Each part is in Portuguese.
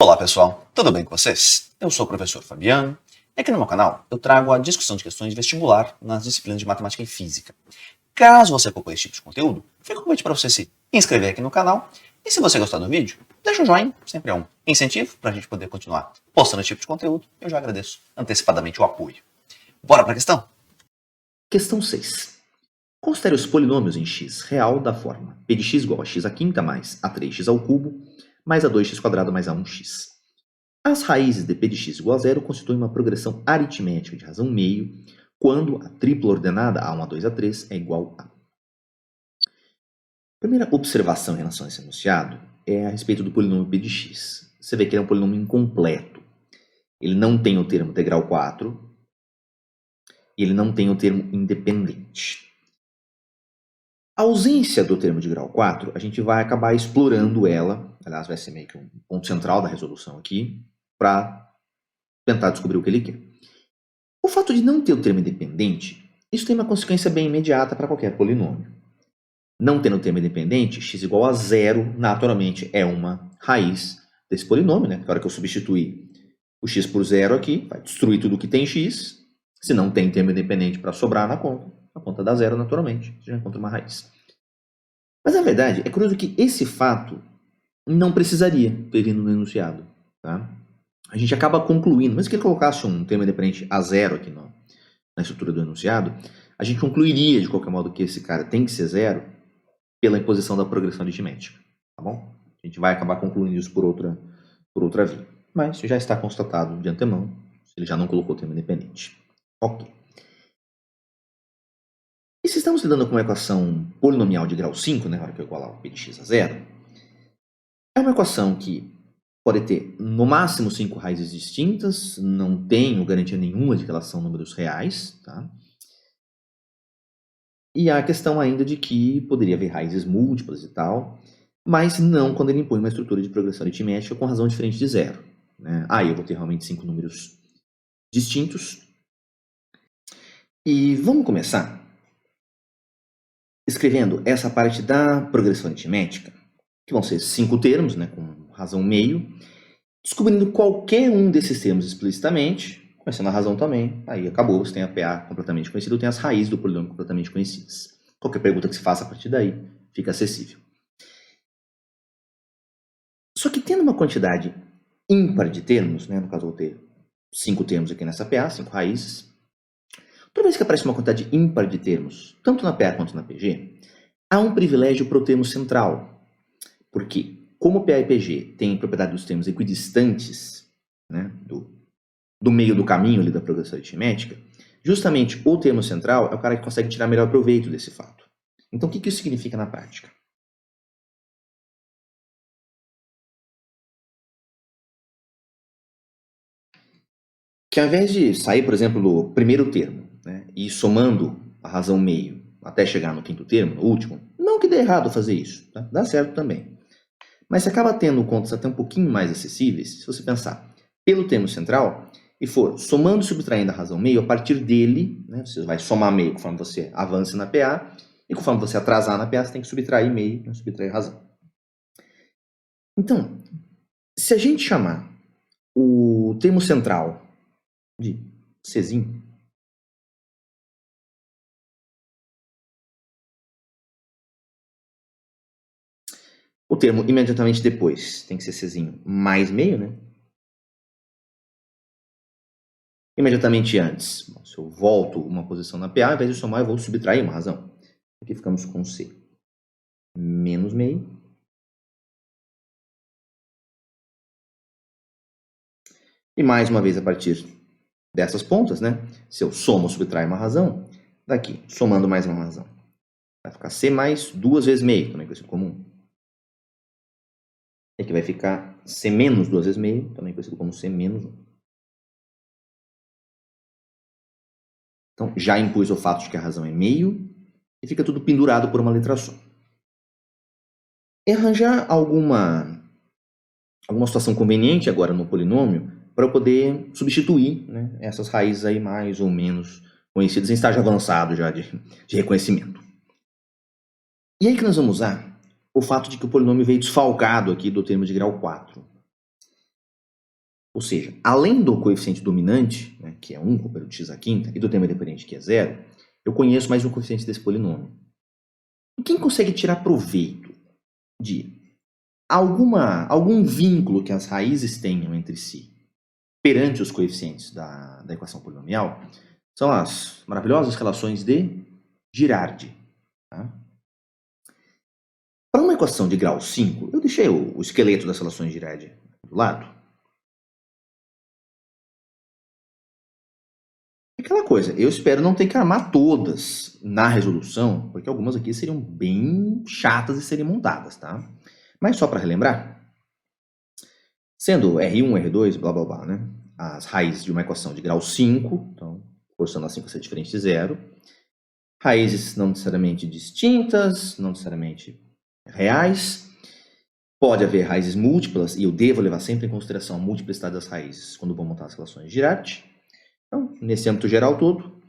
Olá pessoal, tudo bem com vocês? Eu sou o professor Fabiano e aqui no meu canal eu trago a discussão de questões de vestibular nas disciplinas de matemática e física. Caso você acompanhe esse tipo de conteúdo, fica o convite para você se inscrever aqui no canal e se você gostar do vídeo, deixa um joinha, sempre é um incentivo para a gente poder continuar postando esse tipo de conteúdo. Eu já agradeço antecipadamente o apoio. Bora para a questão? Questão 6. Considere os polinômios em x real da forma p de x igual a x à quinta mais a3x ao cubo mais a 2x² mais a1x. As raízes de p de x igual a zero constituem uma progressão aritmética de razão meio quando a tripla ordenada a1, a2, a3 é igual a... A primeira observação em relação a esse enunciado é a respeito do polinômio p de x. Você vê que ele é um polinômio incompleto. Ele não tem o termo integral 4 e ele não tem o termo independente. A ausência do termo de grau 4, a gente vai acabar explorando ela, aliás, vai ser meio que um ponto central da resolução aqui, para tentar descobrir o que ele quer. O fato de não ter o termo independente, isso tem uma consequência bem imediata para qualquer polinômio. Não tendo o termo independente, x igual a zero, naturalmente, é uma raiz desse polinômio, né? Na hora que eu substituir o x por zero aqui, vai destruir tudo que tem x. Se não tem termo independente para sobrar na conta, a conta dá zero naturalmente, você já encontra uma raiz. Mas na verdade, é curioso que esse fato não precisaria ter vindo no enunciado. Tá? A gente acaba concluindo, mesmo que ele colocasse um termo independente a zero aqui na estrutura do enunciado, a gente concluiria de qualquer modo que esse cara tem que ser zero pela imposição da progressão aritmética. Tá bom? A gente vai acabar concluindo isso por outra via. Mas já está constatado de antemão, ele já não colocou o termo independente. Ok. E se estamos lidando com uma equação polinomial de grau 5, né, na hora que eu igualar o p de x a zero, é uma equação que pode ter no máximo 5 raízes distintas, não tenho garantia nenhuma de que elas são números reais, tá? E há a questão ainda de que poderia haver raízes múltiplas e tal, mas não quando ele impõe uma estrutura de progressão aritmética com razão diferente de zero. Né? Aí eu vou ter realmente 5 números distintos. E vamos começar escrevendo essa parte da progressão aritmética, que vão ser 5 termos, né, com razão meio, descobrindo qualquer um desses termos explicitamente, conhecendo a razão também, aí acabou, você tem a PA completamente conhecida, tem as raízes do polinômio completamente conhecidas. Qualquer pergunta que se faça a partir daí fica acessível. Só que tendo uma quantidade ímpar de termos, né, no caso eu vou ter 5 termos aqui nessa PA, 5 raízes, toda vez que aparece uma quantidade ímpar de termos, tanto na PA quanto na PG, há um privilégio para o termo central, porque como PA e PG têm propriedade dos termos equidistantes, né, do meio do caminho ali da progressão aritmética, justamente o termo central é o cara que consegue tirar melhor proveito desse fato. Então o que isso significa na prática? Que ao invés de sair, por exemplo, do primeiro termo, né, e ir somando a razão meio até chegar no quinto termo, no último, não que dê errado fazer isso, tá? Dá certo também. Mas você acaba tendo contas até um pouquinho mais acessíveis se você pensar pelo termo central e for somando e subtraindo a razão meio, a partir dele, né, você vai somar meio conforme você avança na PA, e conforme você atrasar na PA, você tem que subtrair meio, né, subtrair razão. Então, se a gente chamar o termo central de Czinho, o termo imediatamente depois tem que ser Czinho mais meio, né? Imediatamente antes, se eu volto uma posição na PA, ao invés de somar, eu vou subtrair uma razão. Aqui ficamos com C menos meio. E mais uma vez, a partir dessas pontas, né? Se eu somo ou subtraio uma razão, daqui, somando mais uma razão, vai ficar C mais 2 vezes meio, também conhecido como 1. E aqui vai ficar C menos 2 vezes meio, também conhecido como C menos 1. Então, já impus o fato de que a razão é meio, e fica tudo pendurado por uma letra só. E arranjar alguma situação conveniente agora no polinômio para eu poder substituir, né, essas raízes aí mais ou menos conhecidas em estágio avançado já de reconhecimento. E aí que nós vamos usar o fato de que o polinômio veio desfalcado aqui do termo de grau 4. Ou seja, além do coeficiente dominante, né, que é 1 com o período de x à quinta, e do termo independente, que é 0, eu conheço mais um coeficiente desse polinômio. E quem consegue tirar proveito de algum vínculo que as raízes tenham entre si perante os coeficientes da equação polinomial são as maravilhosas relações de Girardi. Tá? Para uma equação de grau 5, eu deixei o esqueleto das relações de Girardi do lado. Aquela coisa, eu espero não ter que armar todas na resolução, porque algumas aqui seriam bem chatas de serem montadas, tá? Mas só para relembrar, sendo R1, R2, blá blá blá, né? As raízes de uma equação de grau 5, então, forçando a 5 a ser diferente de zero, raízes não necessariamente distintas, não necessariamente reais, pode haver raízes múltiplas, e eu devo levar sempre em consideração a multiplicidade das raízes quando vou montar as relações de Girardi. Então, nesse âmbito geral todo,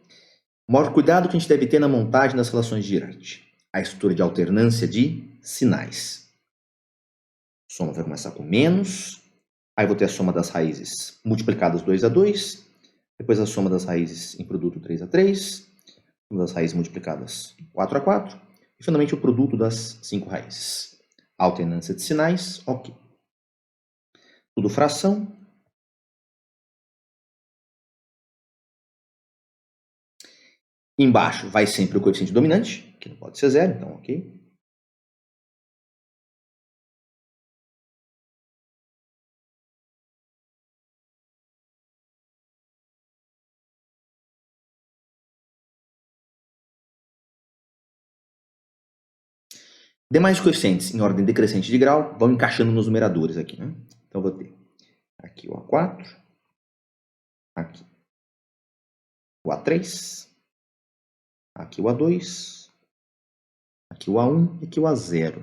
o maior cuidado que a gente deve ter na montagem das relações de Girardi, a estrutura de alternância de sinais. A soma vai começar com menos, aí vou ter a soma das raízes multiplicadas 2 a 2, depois a soma das raízes em produto 3 a 3, uma das raízes multiplicadas 4 a 4, e finalmente o produto das 5 raízes. Alternância de sinais, ok. Tudo fração. Embaixo vai sempre o coeficiente dominante, que não pode ser zero, então ok. Demais coeficientes em ordem decrescente de grau vão encaixando nos numeradores aqui, né? Então vou ter aqui o A4, aqui o A3, aqui o A2, aqui o A1 e aqui o A0.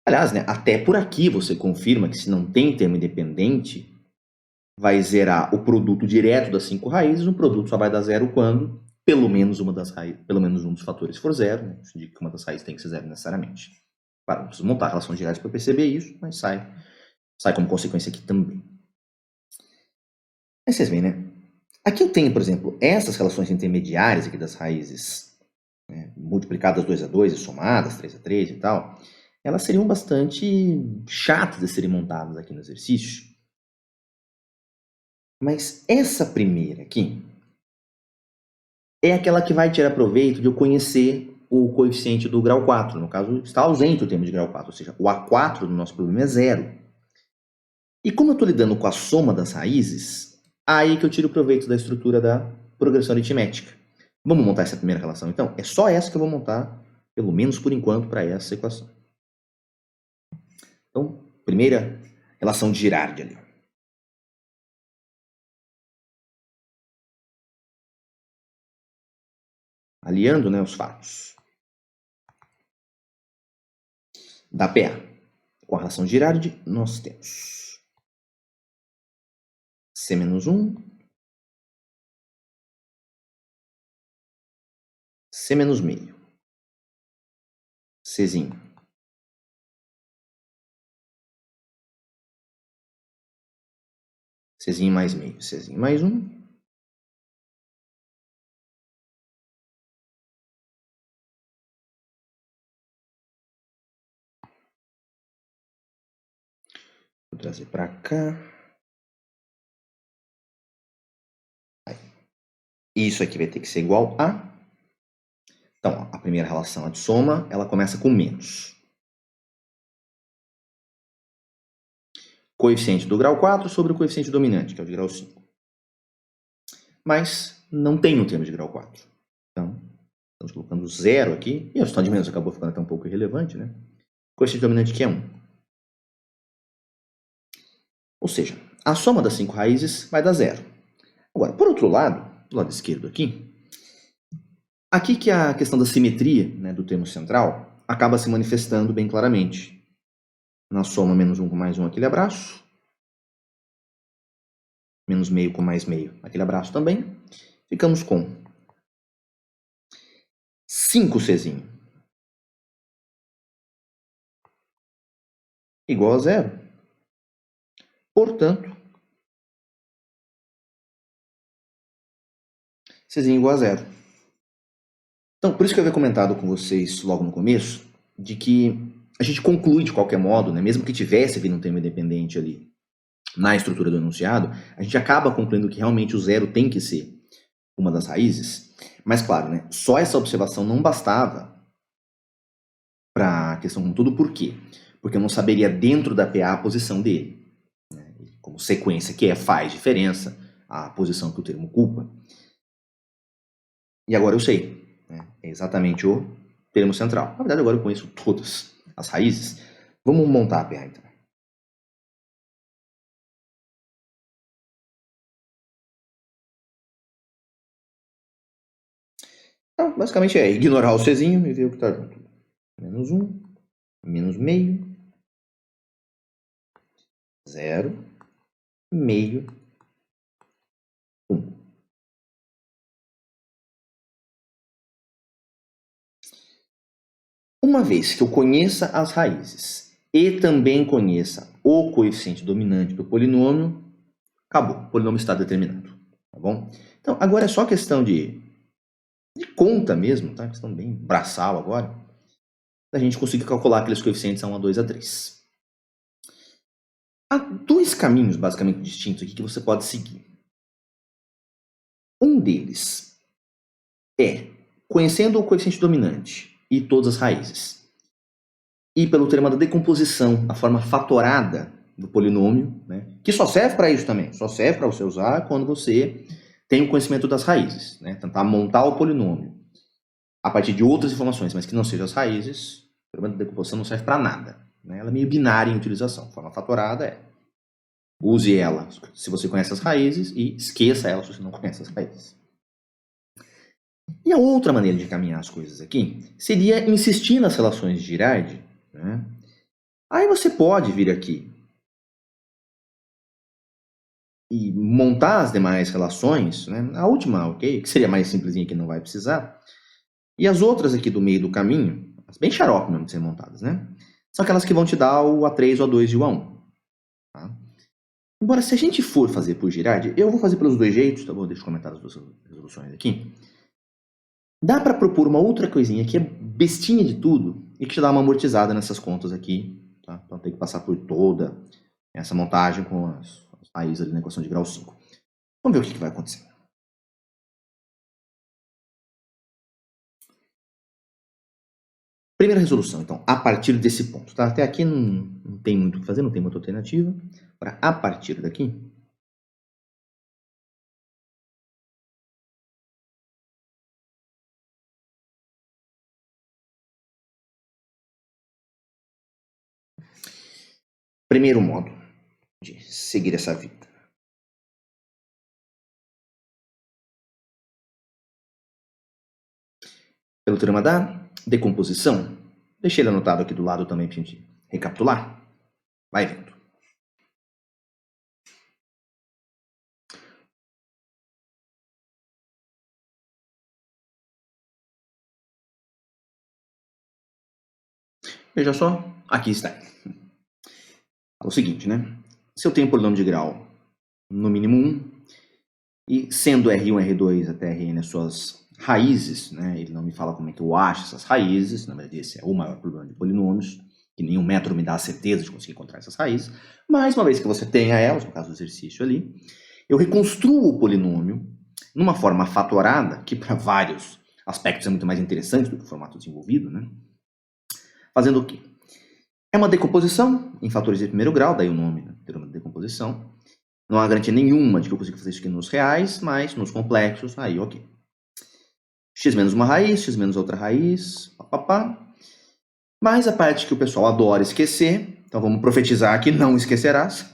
Aliás, né, até por aqui você confirma que se não tem termo independente, vai zerar o produto direto das 5 raízes, o produto só vai dar zero quando pelo menos um dos fatores for zero, né? Isso indica que uma das raízes tem que ser zero necessariamente. Claro, não preciso montar relações diretas para perceber isso, mas sai como consequência aqui também. Aí vocês veem, né? Aqui eu tenho, por exemplo, essas relações intermediárias aqui das raízes, né, multiplicadas 2 a 2 e somadas 3 a 3 e tal, elas seriam bastante chatas de serem montadas aqui no exercício. Mas essa primeira aqui é aquela que vai tirar proveito de eu conhecer o coeficiente do grau 4. No caso, está ausente o termo de grau 4, ou seja, o A4 do nosso problema é zero. E como eu estou lidando com a soma das raízes, aí que eu tiro proveito da estrutura da progressão aritmética. Vamos montar essa primeira relação, então? É só essa que eu vou montar, pelo menos por enquanto, para essa equação. Então, primeira relação de Girardi ali. Aliando, né, os fatos. Da pé. Com a relação de Girardi, nós temos C menos 1, C menos meio, Czinho, Czinho mais meio, Czinho mais 1, vou trazer para cá. Isso aqui vai ter que ser igual a... Então, ó, a primeira relação, a de soma, ela começa com menos. Coeficiente do grau 4 sobre o coeficiente dominante, que é o de grau 5. Mas não tem o termo de grau 4. Então, estamos colocando zero aqui. E o resultado de menos acabou ficando até um pouco irrelevante, né? O coeficiente dominante que é 1. Ou seja, a soma das 5 raízes vai dar zero. Agora, por outro lado, do lado esquerdo aqui que a questão da simetria, né, do termo central acaba se manifestando bem claramente. Na soma menos 1 com mais 1, aquele abraço. Menos meio com mais meio, aquele abraço também. Ficamos com 5Czinho igual a zero. Portanto, C igual a zero. Então, por isso que eu havia comentado com vocês logo no começo, de que a gente conclui de qualquer modo, né, mesmo que tivesse vindo um termo independente ali na estrutura do enunciado, a gente acaba concluindo que realmente o zero tem que ser uma das raízes. Mas claro, né, só essa observação não bastava para a questão como tudo. Por quê? Porque eu não saberia dentro da PA a posição dele. Né? Como sequência que faz diferença a posição que o termo ocupa. E agora eu sei. Né? É exatamente o termo central. Na verdade, agora eu conheço todas as raízes. Vamos montar a PA, então. Então, basicamente é ignorar o Czinho e ver o que está junto. Menos 1, menos meio, 0, meio, 1. Uma vez que eu conheça as raízes e também conheça o coeficiente dominante do polinômio, acabou, o polinômio está determinado, tá bom? Então, agora é só questão de conta mesmo, tá? Questão bem braçal agora, da gente conseguir calcular aqueles coeficientes a 1, a 2, a 3. Há dois caminhos basicamente distintos aqui que você pode seguir. Um deles é, conhecendo o coeficiente dominante e todas as raízes, e pelo teorema da decomposição, a forma fatorada do polinômio, né, que só serve para isso também, só serve para você usar quando você tem o conhecimento das raízes, né, tentar montar o polinômio a partir de outras informações, mas que não sejam as raízes. O teorema da decomposição não serve para nada, né, ela é meio binária em utilização. A forma fatorada é use ela se você conhece as raízes e esqueça ela se você não conhece as raízes. E a outra maneira de caminhar as coisas aqui seria insistir nas relações de Girardi, né? Aí você pode vir aqui e montar as demais relações, né? A última, ok, que seria mais simplesinha, que não vai precisar, e as outras aqui do meio do caminho, as bem xarope mesmo de serem montadas, né? São aquelas que vão te dar o A3, o A2 e o A1. Tá? Embora, se a gente for fazer por Girardi, eu vou fazer pelos dois jeitos, tá bom? Deixa eu comentar as duas resoluções aqui. Dá para propor uma outra coisinha que é bestinha de tudo e que te dá uma amortizada nessas contas aqui, tá? Então tem que passar por toda essa montagem com as raízes ali na equação de grau 5. Vamos ver o que vai acontecer. Primeira resolução, então, a partir desse ponto. Tá? Até aqui não tem muito o que fazer, não tem muita alternativa. Agora, a partir daqui, primeiro modo de seguir essa vida. Pelo teorema da decomposição, deixei ele anotado aqui do lado também para a gente recapitular. Vai vendo. Veja só, aqui está. É o seguinte, né? Se eu tenho um polinômio de grau no mínimo 1, e sendo R1, R2 até Rn as suas raízes, né? Ele não me fala como é que eu acho essas raízes, na verdade esse é o maior problema de polinomos, que nenhum método me dá a certeza de conseguir encontrar essas raízes, mas uma vez que você tenha elas, no caso do exercício ali, eu reconstruo o polinômio numa forma fatorada, que para vários aspectos é muito mais interessante do que o formato desenvolvido, né? Fazendo o quê? É uma decomposição em fatores de primeiro grau, daí o nome, né? Teorema da decomposição. Não há garantia nenhuma de que eu consiga fazer isso aqui nos reais, mas nos complexos, aí ok. X menos uma raiz, x menos outra raiz, papapá. Mas a parte que o pessoal adora esquecer, então vamos profetizar que não esquecerás,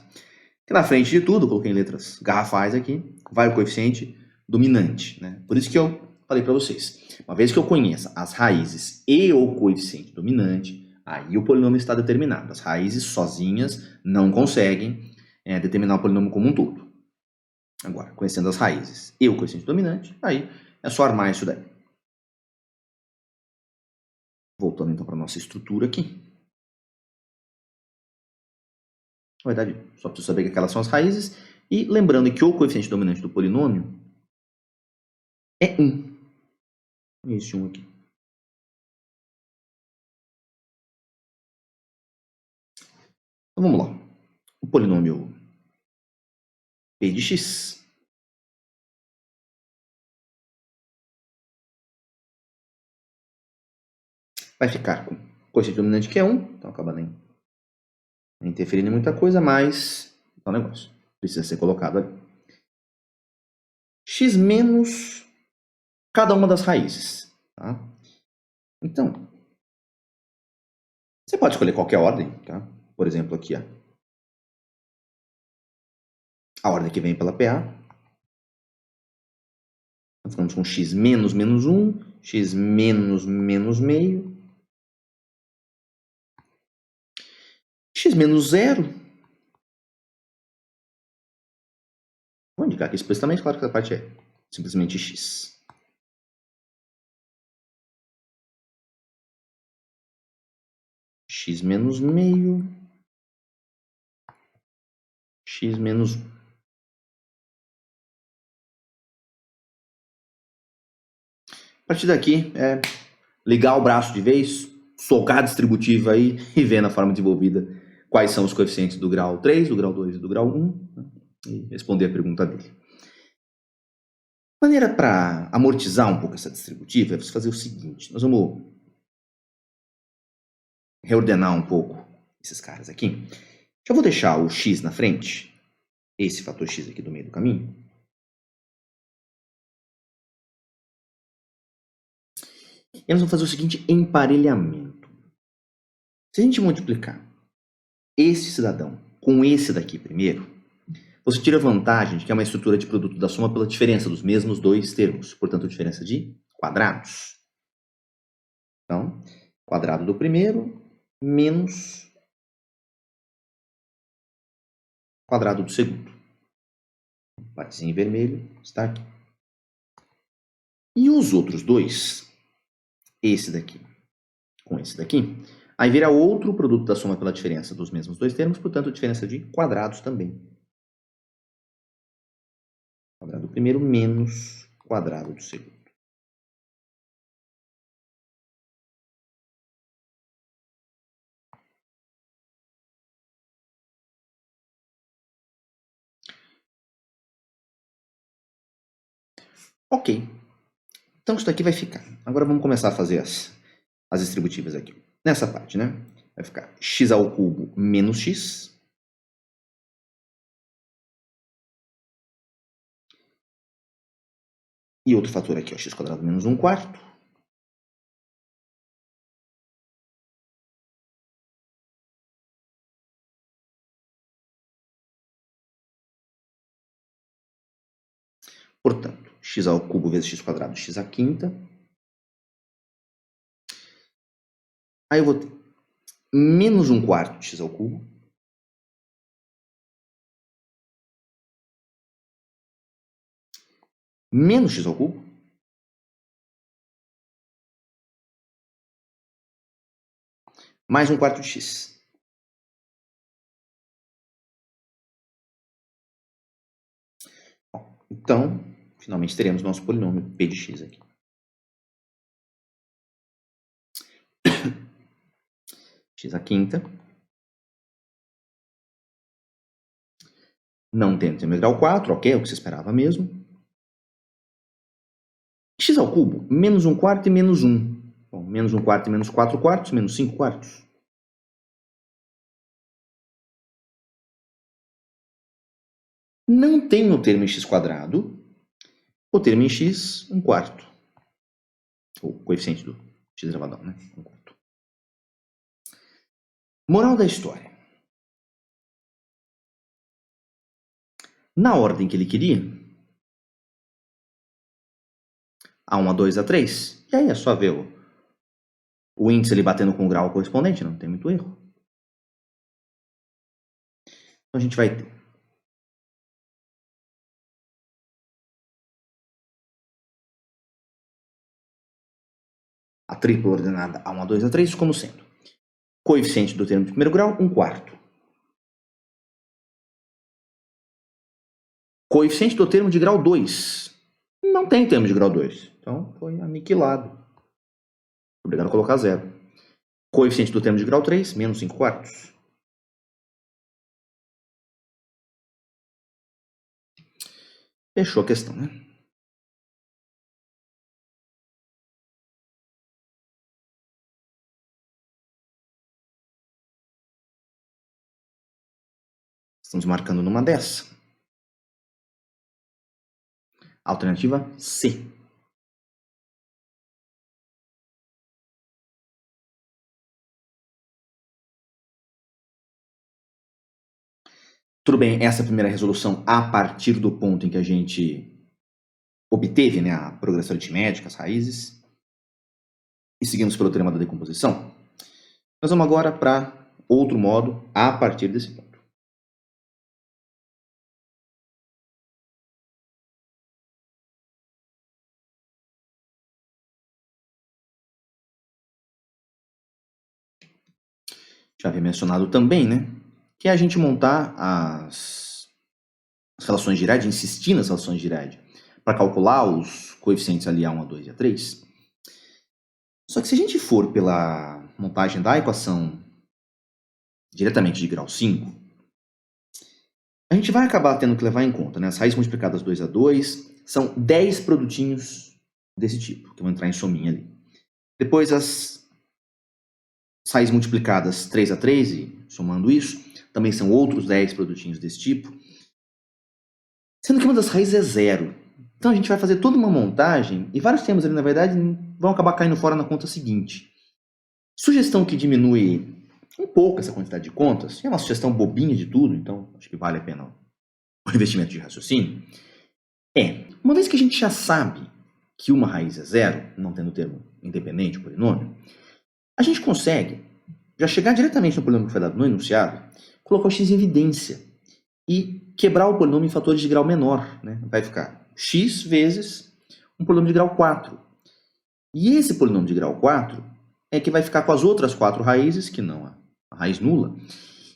que na frente de tudo, coloquei em letras garrafais aqui, vai o coeficiente dominante, né? Por isso que eu falei para vocês, uma vez que eu conheça as raízes e o coeficiente dominante, aí o polinômio está determinado. As raízes sozinhas não conseguem determinar o polinômio como um todo. Agora, conhecendo as raízes e o coeficiente dominante, aí é só armar isso daí. Voltando então para a nossa estrutura aqui. Na verdade, só preciso saber que aquelas são as raízes. E lembrando que o coeficiente dominante do polinômio é 1. Esse 1 aqui. Então vamos lá. O polinômio p de x vai ficar com o coeficiente dominante que é 1, então acaba nem interferindo em muita coisa, mas é um negócio. Precisa ser colocado ali. X menos cada uma das raízes. Tá? Então, você pode escolher qualquer ordem. Tá? Por exemplo, aqui, ó, a ordem que vem pela PA. Nós ficamos com x menos menos 1, x menos menos meio, x menos 0. Vou indicar aqui explicitamente, claro que essa parte é simplesmente x. X menos meio, x menos 1. A partir daqui, é ligar o braço de vez, socar a distributiva aí e ver na forma desenvolvida quais são os coeficientes do grau 3, do grau 2 e do grau 1, né? E responder a pergunta dele. A maneira para amortizar um pouco essa distributiva é você fazer o seguinte. Nós vamos reordenar um pouco esses caras aqui. Já vou deixar o x na frente, esse fator x aqui do meio do caminho. E nós vamos fazer o seguinte emparelhamento. Se a gente multiplicar esse cidadão com esse daqui primeiro, você tira vantagem de que é uma estrutura de produto da soma pela diferença dos mesmos dois termos, portanto, diferença de quadrados. Então, quadrado do primeiro menos quadrado do segundo. Partezinha em vermelho está aqui. E os outros dois, esse daqui com esse daqui, aí vira outro produto da soma pela diferença dos mesmos dois termos, portanto, diferença de quadrados também. Quadrado do primeiro menos quadrado do segundo. Ok. Então isso daqui vai ficar. Agora vamos começar a fazer as distributivas aqui. Nessa parte, né? Vai ficar x ao cubo menos x. E outro fator aqui, ó, x quadrado menos 1/4. Portanto, x ao cubo vezes x quadrado, x à quinta. Aí eu vou ter menos 1/4 de x ao cubo. Menos x ao cubo. Mais 1/4 de x. Então, finalmente teremos nosso polinômio p de x aqui. X à quinta. Não tem termo integral 4, ok, é o que se esperava mesmo. X ao cubo, menos 1/4 e menos 1. Bom, menos 1/4 e menos 4/4, menos 5/4. Não tem o termo em x quadrado, o termo em x 1/4. O coeficiente do x elevado a 1, né? 1/4. Moral da história. Na ordem que ele queria, A1, A2, A3, e aí é só ver o índice ele batendo com o grau correspondente, não tem muito erro. Então a gente vai ter a tripla ordenada A1, A2, A3 como sendo coeficiente do termo de primeiro grau, 1/4. Coeficiente do termo de grau 2. Não tem termo de grau 2. Então, foi aniquilado. Obrigado a colocar 0. Coeficiente do termo de grau 3, menos 5 quartos. Fechou a questão, né? Estamos marcando numa dessa. Alternativa C. Tudo bem, essa é a primeira resolução a partir do ponto em que a gente obteve, né, a progressão aritmética, as raízes, e seguimos pelo teorema da decomposição. Nós vamos agora para outro modo a partir desse ponto. Já havia mencionado também, né, que é a gente montar as relações de Girard, insistir nas relações de Girard, para calcular os coeficientes ali A1, A2 e A3. Só que se a gente for pela montagem da equação diretamente de grau 5, a gente vai acabar tendo que levar em conta, né, as raízes multiplicadas 2A2 são 10 produtinhos desse tipo, que vão entrar em sominha ali. Depois as raízes multiplicadas 3A3, e somando isso, também são outros 10 produtinhos desse tipo, sendo que uma das raízes é 0. Então a gente vai fazer toda uma montagem, e vários termos ali, na verdade, vão acabar caindo fora na conta seguinte. Sugestão que diminui um pouco essa quantidade de contas, é uma sugestão bobinha de tudo, então acho que vale a pena o investimento de raciocínio, uma vez que a gente já sabe que uma raiz é 0, não tendo termo independente, o polinômio, a gente consegue já chegar diretamente no polinômio que foi dado no enunciado, colocar o x em evidência e quebrar o polinômio em fatores de grau menor. Né? Vai ficar x vezes um polinômio de grau 4. E esse polinômio de grau 4 é que vai ficar com as outras 4 raízes, que não a raiz nula.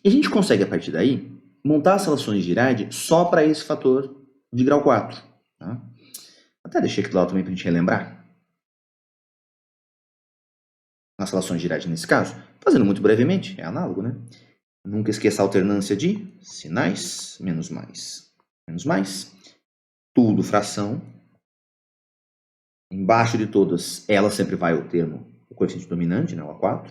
E a gente consegue, a partir daí, montar as relações de Girard só para esse fator de grau 4. Tá? Até deixei aqui do lado também para a gente relembrar. As relações de Girard nesse caso, fazendo muito brevemente, é análogo, né? Nunca esqueça a alternância de sinais, menos mais, tudo fração. Embaixo de todas, ela sempre vai o termo, o coeficiente dominante, né, o A4.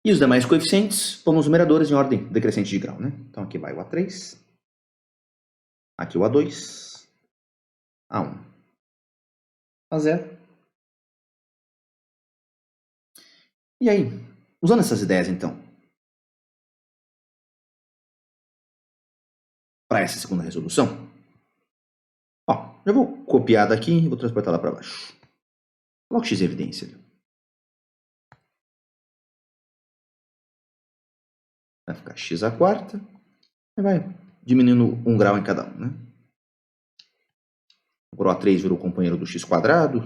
E os demais coeficientes, pomos numeradores em ordem decrescente de grau, né? Então aqui vai o A3, aqui o A2, A1, A0. E aí, usando essas ideias então, para essa segunda resolução, ó, já vou copiar daqui e vou transportar lá para baixo. Coloco x em evidência. Vai ficar x à quarta, e vai diminuindo 1 grau em cada um, né? O A3 virou companheiro do x quadrado,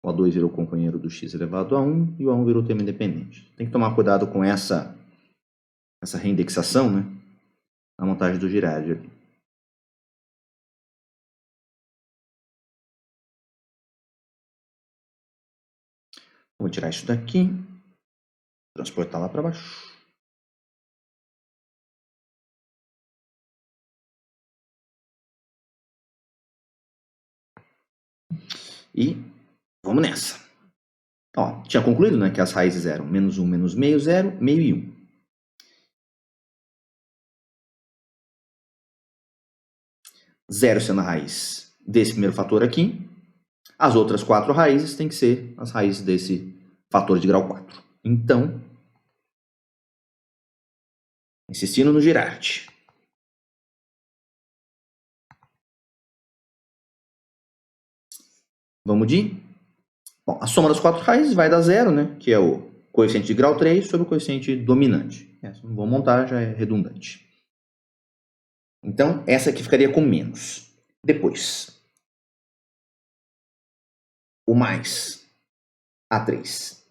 o A2 virou companheiro do x elevado a 1 e o A1 virou termo independente. Tem que tomar cuidado com essa reindexação, né? Na montagem do Girard ali. Vou tirar isso daqui, transportar lá para baixo. E vamos nessa. Ó, tinha concluído, né, que as raízes eram menos 1, menos meio, 0, meio e 1. Zero sendo a raiz desse primeiro fator aqui. As outras 4 raízes têm que ser as raízes desse fator de grau 4. Então, insistindo no Girard. Vamos de... Bom, a soma das 4 raízes vai dar 0, né? Que é o coeficiente de grau 3 sobre o coeficiente dominante. Essa não vou montar, já é redundante. Então, essa aqui ficaria com menos. Depois, o mais A3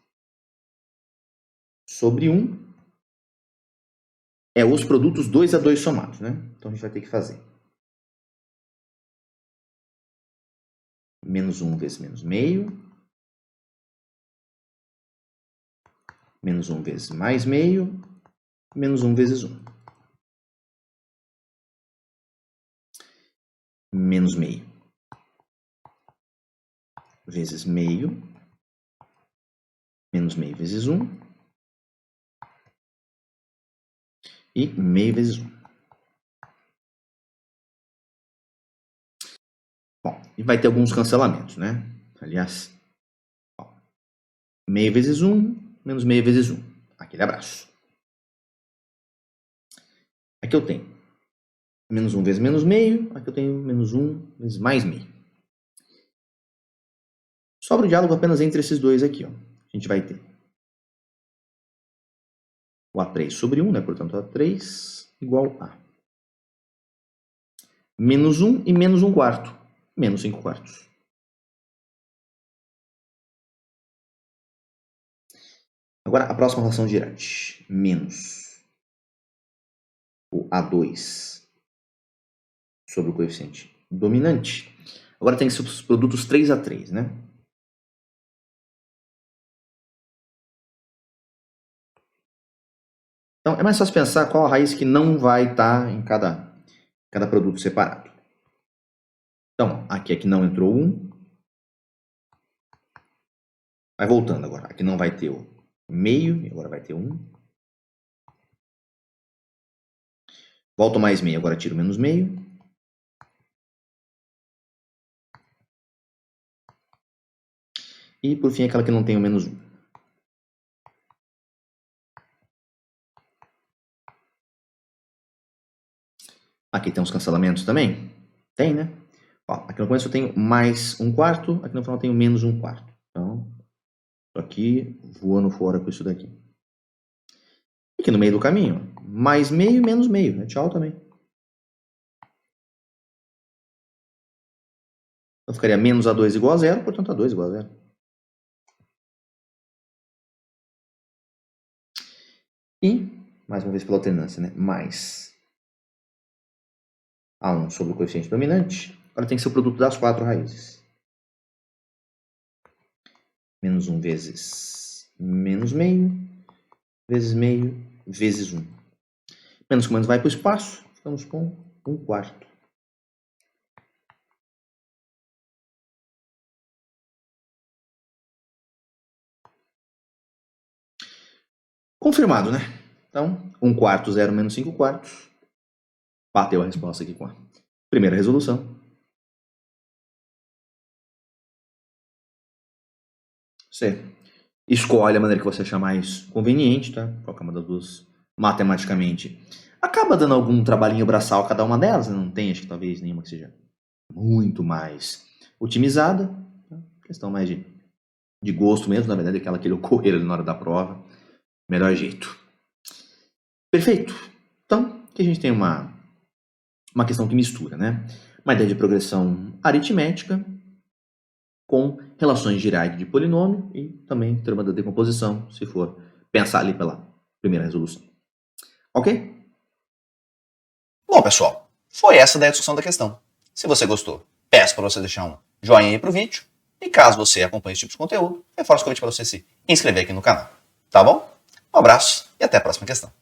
sobre 1 é os produtos 2 a 2 somados, né? Então a gente vai ter que fazer menos 1 vezes menos meio, menos 1 vezes mais meio, menos 1 vezes 1. Menos meio vezes meio, menos meio vezes 1, e meio vezes 1. Bom, e vai ter alguns cancelamentos, né? Aliás, ó, meio vezes 1, menos meio vezes 1. Aquele abraço. Aqui eu tenho menos 1 vezes menos meio, aqui eu tenho menos 1 vezes mais meio. Sobra o diálogo apenas entre esses dois aqui, ó. A gente vai ter o A3 sobre 1, né? Portanto, A3 igual a menos 1 e menos 1 quarto, menos 5 quartos. Agora, a próxima relação girante, menos o A2 sobre o coeficiente dominante. Agora tem que ser os produtos 3 a 3, né? Então, é mais fácil pensar qual a raiz que não vai estar em cada produto separado. Então, aqui é que não entrou 1. Vai voltando agora. Aqui não vai ter o meio, agora vai ter 1. Volto mais meio, agora tiro menos meio. E, por fim, aquela que não tem o menos 1. Aqui tem uns cancelamentos também? Tem, né? Ó, aqui no começo eu tenho mais 1 quarto, aqui no final eu tenho menos 1 quarto. Então, tô aqui voando fora com isso daqui. Aqui no meio do caminho, mais meio e menos meio. É tchau também. Então ficaria menos A2 igual a 0, portanto A2 igual a 0. E, mais uma vez pela alternância, né? Mais A1 sobre o coeficiente dominante. Agora tem que ser o produto das 4 raízes. Menos 1 vezes menos meio, vezes meio, vezes 1. Menos comandos vai para o espaço, ficamos com 1 quarto. Confirmado, né? Então, 1 quarto, 0 menos 5 quartos. Bateu a resposta aqui com a primeira resolução. Você escolhe a maneira que você achar mais conveniente, tá? Qualquer uma das duas, matematicamente. Acaba dando algum trabalhinho braçal a cada uma delas, né? Não tem, acho que talvez nenhuma que seja muito mais otimizada. Tá? Questão mais de gosto mesmo, na verdade, aquela que ele ocorrer ali na hora da prova. Melhor jeito. Perfeito. Então, aqui a gente tem uma questão que mistura, né? Uma ideia de progressão aritmética com relações gerais de polinômio e também teorema da decomposição, se for pensar ali pela primeira resolução. Ok? Bom, pessoal, foi essa daí a discussão da questão. Se você gostou, peço para você deixar um joinha aí pro vídeo. E caso você acompanhe esse tipo de conteúdo, reforço o convite para você se inscrever aqui no canal. Tá bom? Um abraço e até a próxima questão.